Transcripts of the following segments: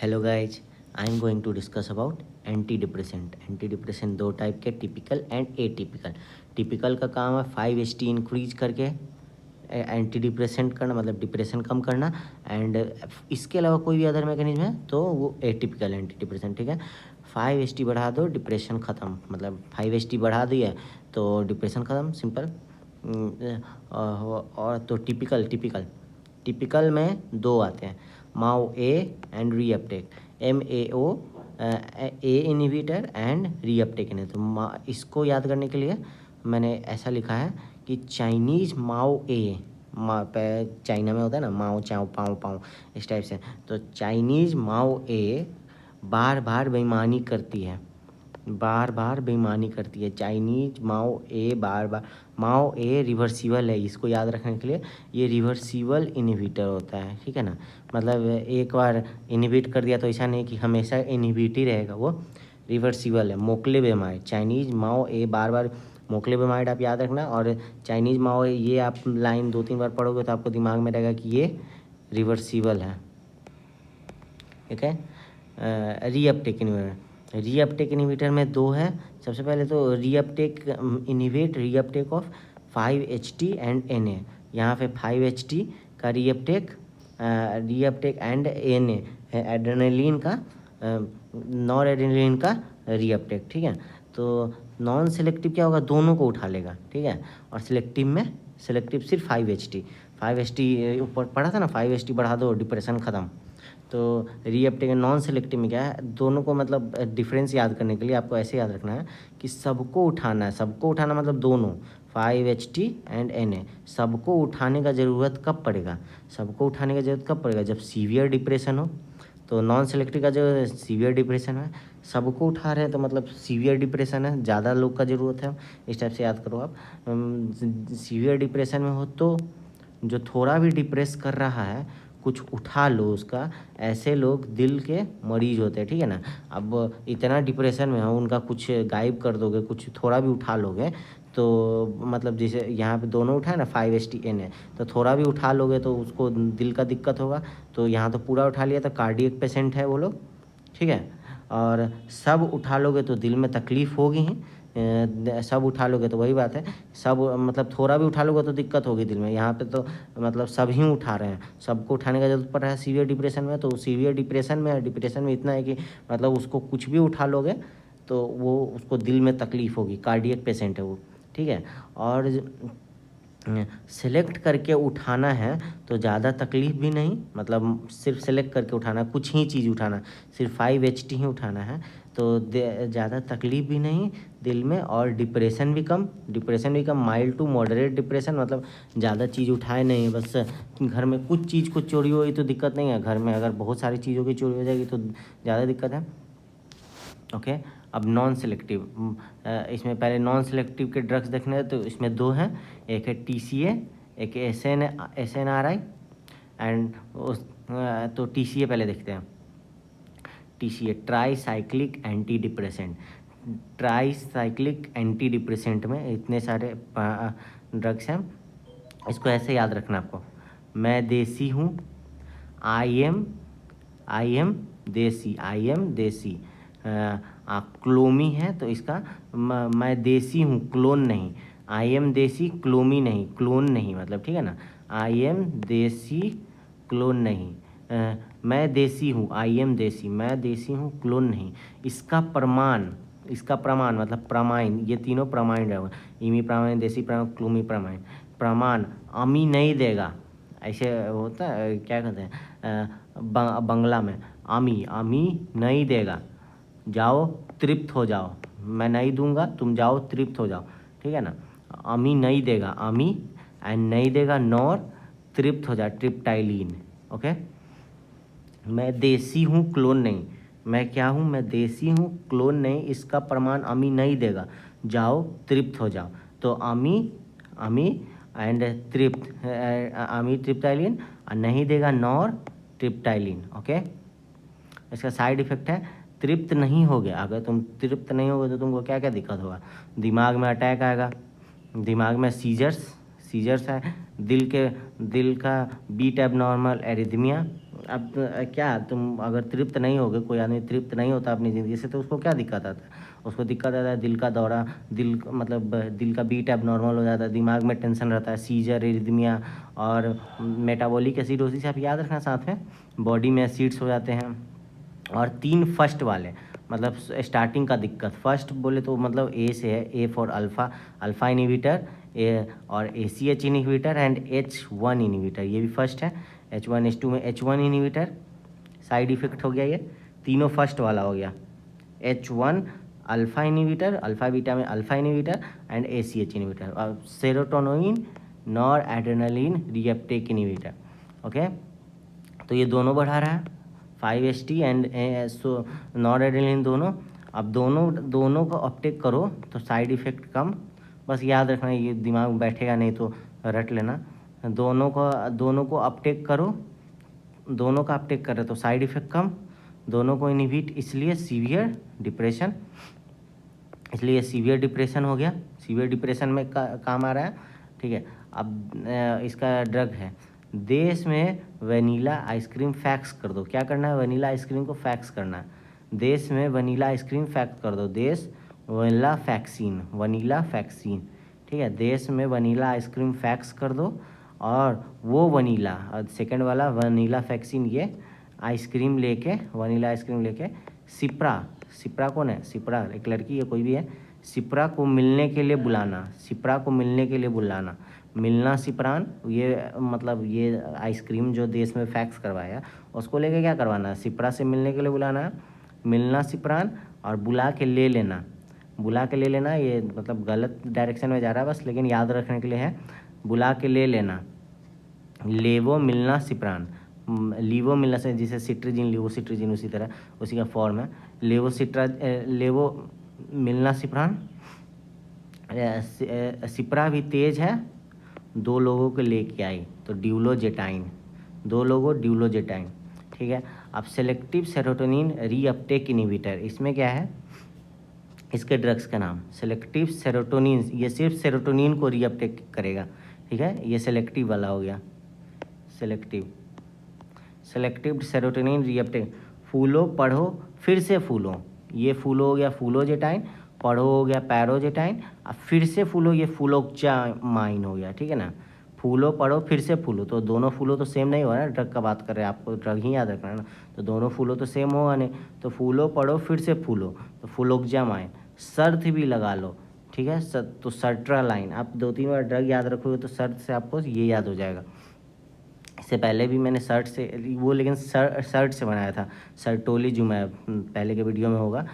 Hello guys, I am going to discuss about anti depressant. Anti depressant दो type के, typical and atypical. Typical का काम है 5HT increase करके anti depressant करना, मतलब डिप्रेशन कम करना। एंड इसके अलावा कोई भी अदर मैकेनिज्म है तो वो एटिपिकल एंटी डिप्रेसेंट। ठीक है, 5HT बढ़ा दो, डिप्रेशन ख़त्म। मतलब 5HT बढ़ा दिया तो डिप्रेशन ख़त्म, सिंपल। और तो टिपिकल टिपिकल टिपिकल में दो आते हैं, MAO A and reuptake. MAO A inhibitor and reuptake inhibitor. तो इसको याद करने के लिए मैंने ऐसा लिखा है कि चाइनीज़ माओ ए, चाइना में होता है ना माओ चाओ पाओ पाओ, इस टाइप से। तो चाइनीज़ माओ ए बार बार बेईमानी करती है, बार बार बेईमानी करती है। चाइनीज माओ ए बार बार, माओ ए रिवर्सिबल है, इसको याद रखने के लिए ये रिवर्सिबल इनहिबिटर होता है। ठीक है ना, मतलब एक बार इनहिबिट कर दिया तो ऐसा नहीं कि हमेशा इनहिबिट ही रहेगा, वो रिवर्सिबल है। मोक्लेबेमाइड, चाइनीज माओ ए बार बार, मोक्लेबेमाइड आप याद रखना। और चाइनीज माओ ए, ये आप लाइन 2-3 बार पढ़ोगे तो आपको दिमाग में रहेगा कि ये रिवर्सिबल है। ठीक है, रीअपटेक इनहिबिटर। रीअपटेक इनहिबिटर में दो है। सबसे पहले तो reuptake inhibit reuptake of 5HT and Na। यहाँ पे 5HT का रीअपटेक एंड Na एड्रेनलिन का, नॉर एड्रेनलिन का रीअपटेक। ठीक है, तो नॉन सेलेक्टिव क्या होगा, दोनों को उठा लेगा। ठीक है, और सिलेक्टिव में, सिलेक्टिव सिर्फ 5HT ऊपर पढ़ा था ना, 5HT बढ़ा दो डिप्रेशन ख़त्म। तो रीअपटेक नॉन सेलेक्टिव में क्या है, दोनों को मतलब डिफरेंस याद करने के लिए आपको ऐसे याद रखना है कि सबको उठाना है। सबको उठाना मतलब दोनों 5HT एंड Na, सबको उठाने का ज़रूरत कब पड़ेगा, सबको उठाने का ज़रूरत कब पड़ेगा, जब सीवियर डिप्रेशन हो। तो नॉन सेलेक्टिव का जो सीवियर डिप्रेशन है, सबको उठा रहे हैं तो मतलब सीवियर डिप्रेशन है, ज़्यादा लोग का ज़रूरत है। इस टाइप से याद करो आप। सीवियर डिप्रेशन में हो तो जो थोड़ा भी डिप्रेस कर रहा है कुछ उठा लो उसका, ऐसे लोग दिल के मरीज होते हैं। ठीक है ना, अब इतना डिप्रेशन में हो, उनका कुछ गायब कर दोगे, कुछ थोड़ा भी उठा लोगे तो मतलब जैसे यहाँ पे दोनों उठाए ना 5HT Na, तो थोड़ा भी उठा लोगे तो उसको दिल का दिक्कत होगा। तो यहाँ तो पूरा उठा लिया तो कार्डियक पेशेंट है वो लोग। ठीक है, और सब उठा लोगे तो दिल में तकलीफ़ होगी ही। सब उठा लोगे तो वही बात है, सब मतलब थोड़ा भी उठा लोगे तो दिक्कत होगी दिल में। यहाँ पे तो मतलब सब ही उठा रहे हैं, सबको उठाने का जरूरत पड़ रहा है सीवियर डिप्रेशन में। तो सीवियर डिप्रेशन में इतना है कि मतलब उसको कुछ भी उठा लोगे तो वो उसको दिल में तकलीफ़ होगी, कार्डियक पेशेंट है वो। ठीक है, और सेलेक्ट करके उठाना है तो ज़्यादा तकलीफ़ भी नहीं, मतलब सिर्फ सेलेक्ट करके उठाना, कुछ ही चीज़ उठाना, सिर्फ 5HT ही उठाना है तो ज़्यादा तकलीफ़ भी नहीं दिल में, और डिप्रेशन भी कम, माइल्ड टू मॉडरेट डिप्रेशन। मतलब ज़्यादा चीज़ उठाए नहीं, बस घर में कुछ चीज़ को चोरी हुई तो दिक्कत नहीं है, घर में अगर बहुत सारी चीज़ों की चोरी हो जाएगी तो ज़्यादा दिक्कत है। ओके, अब नॉन सेलेक्टिव, इसमें पहले नॉन सेलेक्टिव के ड्रग्स देखने हैं। तो इसमें दो हैं, एक है TCA, एक SNRI एंड तो TCA पहले देखते हैं। TCA tricyclic anti depressant. Tricyclic anti depressant में इतने सारे ड्रग्स हैं, इसको ऐसे याद रखना आपको। मैं देसी हूँ, आई एम देसी। क्लोमी है तो इसका मैं देसी हूँ, क्लोन नहीं। आई एम देसी, क्लोमी नहीं, क्लोन नहीं मतलब। ठीक है ना, आई एम देसी, क्लोन नहीं। मैं देसी हूँ, आई एम देसी, मैं देसी हूँ, क्लोन नहीं। इसका प्रमाण मतलब प्रमाइन, ये तीनों प्रमाइन रहेगा, इमी प्रमाइन, देसी प्रमाण, क्लोमी प्रमाइन। प्रमाण अमी नहीं देगा, ऐसे होता है, क्या कहते हैं बंगला में, अमी नहीं देगा, जाओ तृप्त हो जाओ, मैं नहीं दूंगा, तुम जाओ तृप्त हो जाओ। ठीक है ना, अमी नहीं देगा, अमी एंड नहीं देगा, नॉर तृप्त हो जाए, ट्रिप्टाइलिन। ओके, मैं देसी हूँ, क्लोन नहीं। मैं क्या हूँ, मैं देसी हूँ, क्लोन नहीं। इसका प्रमाण अमी नहीं देगा, जाओ तृप्त हो जाओ। तो अमी एंड तृप्त, अमी ट्रिप्टाइलिन, नहीं देगा नॉर ट्रिप्टाइलिन। ओके, इसका साइड इफेक्ट है तृप्त नहीं हो गया। अगर तुम तृप्त नहीं होगे तो तुमको क्या क्या दिक्कत होगा, दिमाग में अटैक आएगा, दिमाग में सीजर्स सीजर्स है, दिल का बीट एबनॉर्मल, एरिथमिया। अब क्या तुम अगर तृप्त नहीं होगे, कोई आदमी तृप्त नहीं होता अपनी ज़िंदगी से, तो उसको क्या दिक्कत आता है? उसको दिक्कत आता है दिल का दौरा, दिल का बीट एबनॉर्मल हो जाता है, दिमाग में टेंशन रहता है, सीजर, एरिथमिया और मेटाबॉलिक एसिडोसिस। आप याद रखना साथ में, बॉडी में एसिड्स हो जाते हैं। और 3 फर्स्ट वाले मतलब स्टार्टिंग का दिक्कत, फर्स्ट बोले तो मतलब ए से है, ए फॉर अल्फ़ा इनिबिटर, और ACH inhibitor and H1 inhibitor, ये भी फर्स्ट है। H1 H2 में H1 इनिबिटर साइड इफेक्ट हो गया, ये तीनों फर्स्ट वाला हो गया। H1 alpha inhibitor, alpha beta में alpha inhibitor and ACH inhibitor, और serotonin noradrenaline reuptake inhibitor. Okay, तो ये दोनों बढ़ा रहा है 5-HT एंड नॉर एड्रेनलिन दोनों। अब दोनों को अपटेक करो तो साइड इफ़ेक्ट कम, बस याद रखना, ये दिमाग में बैठेगा नहीं तो रट लेना। दोनों को अपटेक करो, दोनों का अपटेक करे तो साइड इफ़ेक्ट कम, दोनों को इनहिबिट, इसलिए सीवियर डिप्रेशन हो गया। सीवियर डिप्रेशन में काम आ रहा है, ठीक है। अब इसका ड्रग है। देश में वनीला आइसक्रीम फैक्स कर दो। क्या करना है? वनीला आइसक्रीम को फैक्स करना है। देश में वनीला आइसक्रीम फैक्स कर दो। देश वनीला फैक्सीन, ठीक है। देश में वनीला आइसक्रीम फैक्स कर दो, और वो वनीला, और सेकंड वाला वनीला फैक्सीन, ये आइसक्रीम लेके, वनीला आइसक्रीम लेके सिप्रा कौन है? सिप्रा एक लड़की है, कोई भी है। सिप्रा को मिलने के लिए बुलाना, मिलना सिप्रान, ये मतलब ये आइसक्रीम जो देश में फैक्स करवाया उसको लेके क्या करवाना है? सिप्रा से मिलने के लिए बुलाना है, मिलना सिप्रान, और बुला के ले लेना। ये मतलब गलत डायरेक्शन में जा रहा है बस, लेकिन याद रखने के लिए है, बुला के ले लेना। लेवो मिलना सिप्रान, लीवो मिलना से जिसे सिट्रीजिन, लीवोसिट्रीजिन उसी तरह उसी का फॉर्म है। लेवो मिलना सिप्रान। सिप्रा भी तेज है, 2 लोगों को लेके आई, तो ड्यूलोजेटाइन, 2 लोगों ड्यूलोजेटाइन, ठीक है। अब सेलेक्टिव सेरोटोनिन रीअपटेक इनिबिटर, इसमें क्या है? इसके ड्रग्स का नाम सेलेक्टिव सेरोटोनिन, ये सिर्फ सेरोटोनिन को रीअपटेक करेगा, ठीक है। ये सेलेक्टिव वाला हो गया, सेलेक्टिव सेरोटोनिन रीअपटेक। फूलो पढ़ो फिर से फूलो, ये फूलो हो गया फूलोजेटाइन, पढ़ो हो गया पैरोजेटाइन, अब फिर से फूलो ये फूलोक्सामाइन हो गया, ठीक है ना। फूलो पढ़ो फिर से फूलो, तो दोनों फूलो तो सेम नहीं हो रहा है, ड्रग का बात कर रहे हैं, आपको ड्रग ही याद रखना है ना। तो दोनों फूलो तो सेम होगा नहीं, तो फूलो पढ़ो फिर से फूलो, तो फूलोक्सामाइन। शर्त भी लगा लो, ठीक है। तो सर्ट्रालाइन, आप 2-3 बार ड्रग याद रखोगे तो शर्त से आपको ये याद हो जाएगा। इससे पहले भी मैंने सर्ट से वो, लेकिन सर्ट से बनाया था, सर्टोलिजुमैब, पहले के वीडियो में होगा।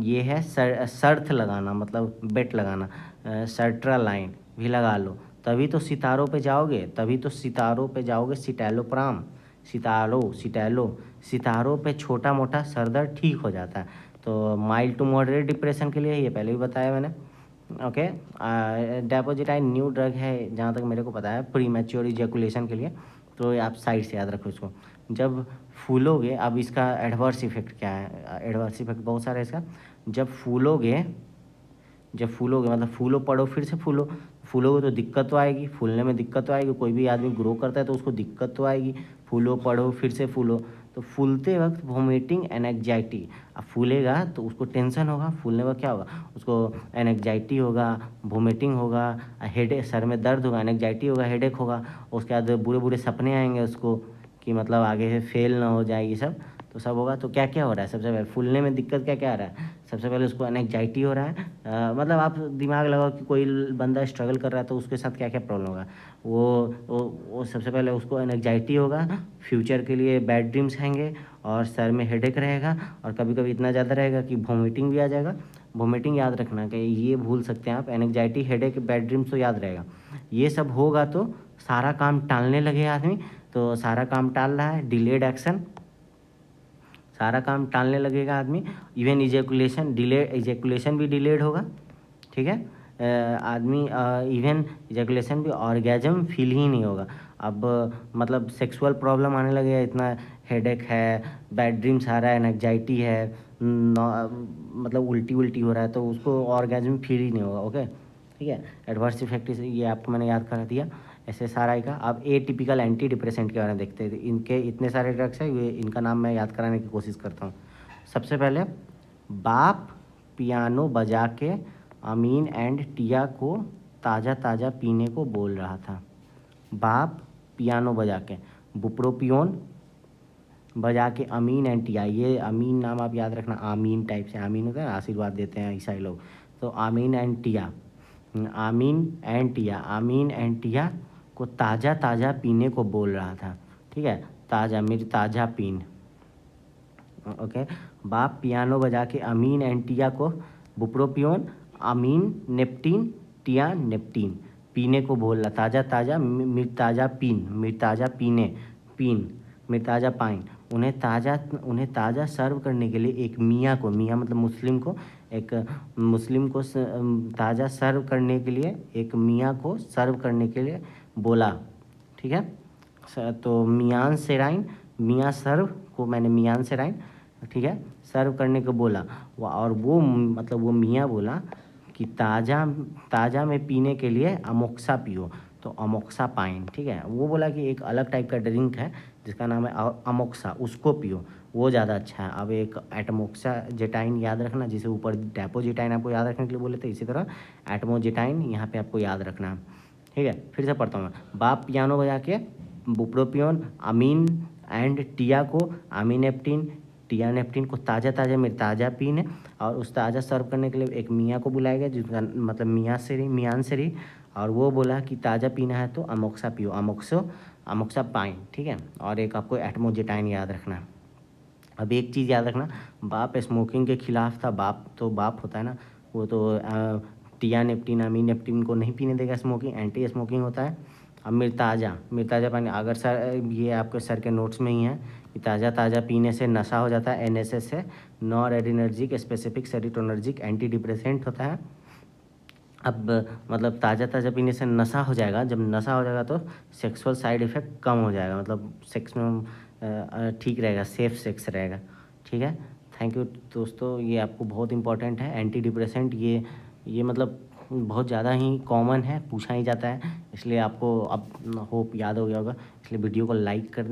ये है शर्त लगाना, मतलब बेट लगाना। सर्ट्रालाइन भी लगा लो, तभी तो सितारों पे जाओगे। सितारों पे छोटा मोटा सर दर्द ठीक हो जाता है। तो माइल्ड टू मॉडरेट डिप्रेशन के लिए, ये पहले भी बताया मैंने, ओके। डेपोजिटाइन न्यू ड्रग है जहाँ तक मेरे को पता है, प्री मैच्योर इजैकुलेशन के लिए, तो आप साइड से याद रखो इसको। जब फूलोगे, अब इसका एडवर्स इफेक्ट क्या है? एडवर्स इफेक्ट बहुत सारा है इसका। जब फूलोगे मतलब फूलो पड़ो फिर से फूलोगे तो दिक्कत तो आएगी, फूलने में दिक्कत तो आएगी, कोई भी आदमी ग्रो करता है तो उसको दिक्कत तो आएगी। फूलो पड़ो फिर से फूलो, तो फूलते वक्त वोमिटिंग एंड एंग्जाइटी। अब फूलेगा तो उसको टेंशन होगा, फूलने वक्त क्या होगा? उसको एंग्जाइटी होगा, वोमिटिंग होगा, हेडेक, सर में दर्द होगा, एंग्जाइटी होगा, हेडेक होगा। उसके बाद बुरे बुरे सपने आएंगे उसको, कि मतलब आगे से फेल ना हो जाए, ये सब तो सब होगा। तो क्या क्या हो रहा है? सबसे पहले फूलने में दिक्कत क्या क्या आ रहा है? सबसे पहले उसको एंग्जाइटी हो रहा है। मतलब आप दिमाग लगाओ कि कोई बंदा स्ट्रगल कर रहा है तो उसके साथ क्या क्या प्रॉब्लम होगा। वो सबसे पहले उसको एंग्जाइटी होगा, फ्यूचर के लिए बैड ड्रीम्स आएंगे, और सर में हेडेक रहेगा, और कभी कभी इतना ज़्यादा रहेगा कि वोमिटिंग भी आ जाएगा। वोमिटिंग याद रखना कि ये भूल सकते हैं आप, एंग्जाइटी, हेडेक, बैड ड्रीम्स तो याद रहेगा। ये सब होगा तो सारा काम टालने लगे आदमी, तो सारा काम टाल रहा है, डिलेड एक्शन, सारा काम टालने लगेगा आदमी। इवन इजैकुलेशन भी डिलेड होगा, ठीक है। आदमी इवन इजैकुलेशन भी, ऑर्गेजम फील ही नहीं होगा। अब मतलब सेक्सुअल प्रॉब्लम आने लगेगा, इतना हेडेक है, बैड ड्रीम्स आ रहा है, एंग्जाइटी है, मतलब उल्टी हो रहा है, तो उसको ऑर्गेजम फील ही नहीं होगा, ओके, ठीक है। एडवर्स इफेक्ट ये आपको मैंने याद करा दिया। SSRI का। अब ए टिपिकल एंटी डिप्रेसेंट के बारे में देखते हैं। इनके इतने सारे ड्रग्स हैं, ये इनका नाम मैं याद कराने की कोशिश करता हूँ। सबसे पहले बाप पियानो बजा के अमीन एंड टिया को ताज़ा ताज़ा पीने को बोल रहा था। बाप पियानो बजा के, बुप्रोपियोन बजा के अमीन एंड टिया, ये अमीन नाम आप याद रखना, आमीन टाइप से आमीन होता है, आशीर्वाद देते हैं ईसाई लोग, तो आमीन एंड टिया, आमीन एंड टिया को ताज़ा ताज़ा पीने को बोल रहा था। ठीक है, ताज़ा मेरी ताज़ा पीन। ओके, बाप पियानो बजा के अमीन एंड टिया को बुप्रोपियोन अमीन नेप्टीन टिया नेप्टीन पीने को बोल रहा, ताज़ा ताज़ा मिर्ताजा पीन, मिर्ताजा पीने पीन मिर्ताजा पाइन, उन्हें ताज़ा सर्व करने के लिए एक मियाँ को, मियाँ मतलब मुस्लिम को, एक मुस्लिम को ताज़ा सर्व करने के लिए एक मियाँ को सर्व करने के लिए बोला। ठीक है, तो मियान सेराइन, मियाँ सर्व को मैंने मियान सेराइन, ठीक है, सर्व करने को बोला। और वो मतलब वो मियाँ बोला कि ताज़ा में पीने के लिए अमोक्सा पियो, तो अमोक्सा पाइन। ठीक है, वो बोला कि एक अलग टाइप का ड्रिंक है जिसका नाम है अमोक्सा, उसको पियो, वो ज़्यादा अच्छा है। अब एक एटमोक्सा जेटाइन याद रखना, जिसे ऊपर डेपोजिटाइन आपको याद रखने के लिए बोले थे, इसी तरह एटमोजेटाइन यहाँ पे आपको याद रखना है। ठीक है, फिर से पढ़ता हूँ मैं। बाप पियानो बजा के बुप्रोपियोन अमीन एंड टिया को अमीनेप्टिन टिया नेप्टिन को ताज़ा ताज़ा में ताज़ा पीन है, और उस ताज़ा सर्व करने के लिए एक मियाँ को बुलाया गया, जिसका मतलब मियान सेरी, और वो बोला कि ताज़ा पीना है तो अमोक्सा पियो, अमोक्सा पाइन। ठीक है, और एक आपको एटमोजेटाइन याद रखना है। अब एक चीज़ याद रखना, बाप स्मोकिंग के खिलाफ था। बाप होता है ना, वो तो टिया नेप्टिन अमीन नेप्टिन को नहीं पीने देगा, स्मोकिंग एंटी स्मोकिंग होता है। अब मिर्ताजा पानी, अगर सर ये आपके सर के नोट्स में ही है कि ताज़ा पीने से नशा हो जाता है, NSS से nor adrenergic specific serotonergic anti depressant होता है। अब मतलब ताज़ा पीने से नशा हो जाएगा, जब नशा हो जाएगा तो सेक्सुअल साइड इफ़ेक्ट कम हो जाएगा, मतलब सेक्स में ठीक रहेगा, सेफ सेक्स रहेगा। ठीक है, थैंक यू दोस्तों, ये आपको बहुत इंपॉर्टेंट है। एंटी डिप्रेसेंट ये मतलब बहुत ज़्यादा ही कॉमन है, पूछा ही जाता है, इसलिए आपको अब होप याद हो गया होगा, इसलिए वीडियो को लाइक कर दें।